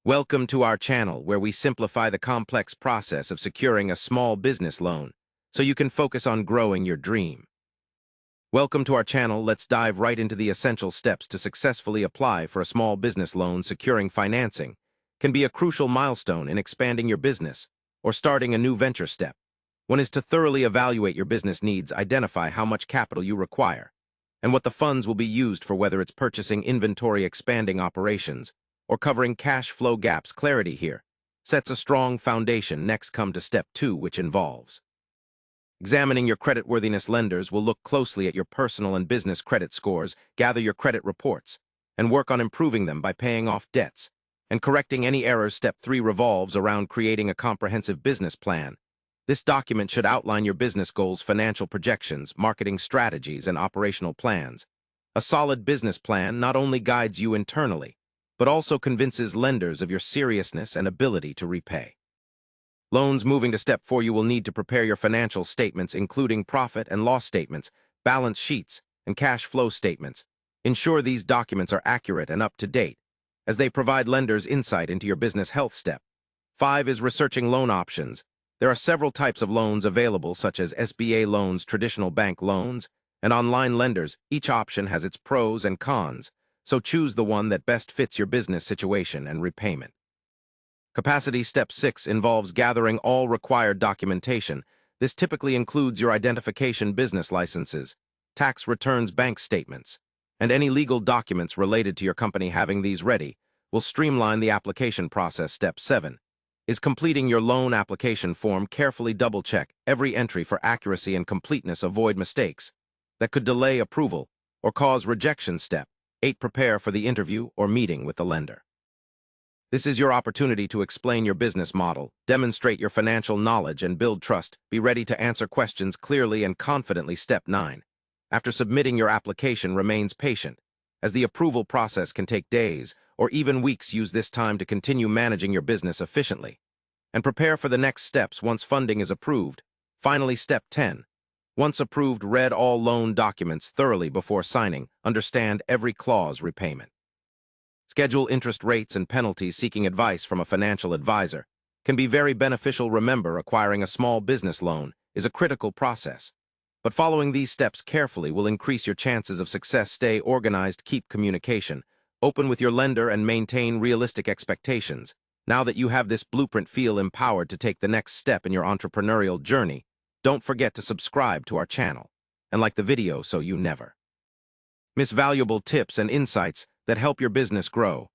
Welcome to our channel where we simplify the complex process of securing a small business loan so you can focus on growing your dream. Welcome to our channel. Let's dive right into the essential steps to successfully apply for a small business loan. Securing financing can be a crucial milestone in expanding your business or starting a new venture step. One is to thoroughly evaluate your business needs, identify how much capital you require, and what the funds will be used for, whether it's purchasing inventory, expanding operations, or covering cash flow gaps. Clarity here sets a strong foundation. Next, come to step 2, which involves examining your creditworthiness. Lenders will look closely at your personal and business credit scores, gather your credit reports, and work on improving them by paying off debts and correcting any errors. Step 3 revolves around creating a comprehensive business plan. This document should outline your business goals, financial projections, marketing strategies, and operational plans. A solid business plan not only guides you internally, but also convinces lenders of your seriousness and ability to repay loans. Moving to step 4, you will need to prepare your financial statements, including profit and loss statements, balance sheets, and cash flow statements. Ensure these documents are accurate and up to date, as they provide lenders insight into your business health. Step 5 is researching loan options. There are several types of loans available, such as SBA loans, traditional bank loans, and online lenders. Each option has its pros and cons, so choose the one that best fits your business situation and repayment capacity. Step 6 involves gathering all required documentation. This typically includes your identification, business licenses, tax returns, bank statements, and any legal documents related to your company. Having these ready will streamline the application process. Step 7 is completing your loan application form. Carefully double-check every entry for accuracy and completeness. Avoid mistakes that could delay approval or cause rejection. Step 8, prepare for the interview or meeting with the lender. This is your opportunity to explain your business model, demonstrate your financial knowledge, and build trust. Be ready to answer questions clearly and confidently. Step 9. After submitting your application, remains patient, as the approval process can take days or even weeks. Use this time to continue managing your business efficiently and prepare for the next steps once funding is approved. Finally, step 10. Once approved, read all loan documents thoroughly before signing. Understand every clause. Repayment schedule, interest rates, and penalties. Seeking advice from a financial advisor can be very beneficial. Remember, acquiring a small business loan is a critical process, but following these steps carefully will increase your chances of success. Stay organized, keep communication open with your lender, and maintain realistic expectations. Now that you have this blueprint, feel empowered to take the next step in your entrepreneurial journey. Don't forget to subscribe to our channel and like the video so you never miss valuable tips and insights that help your business grow.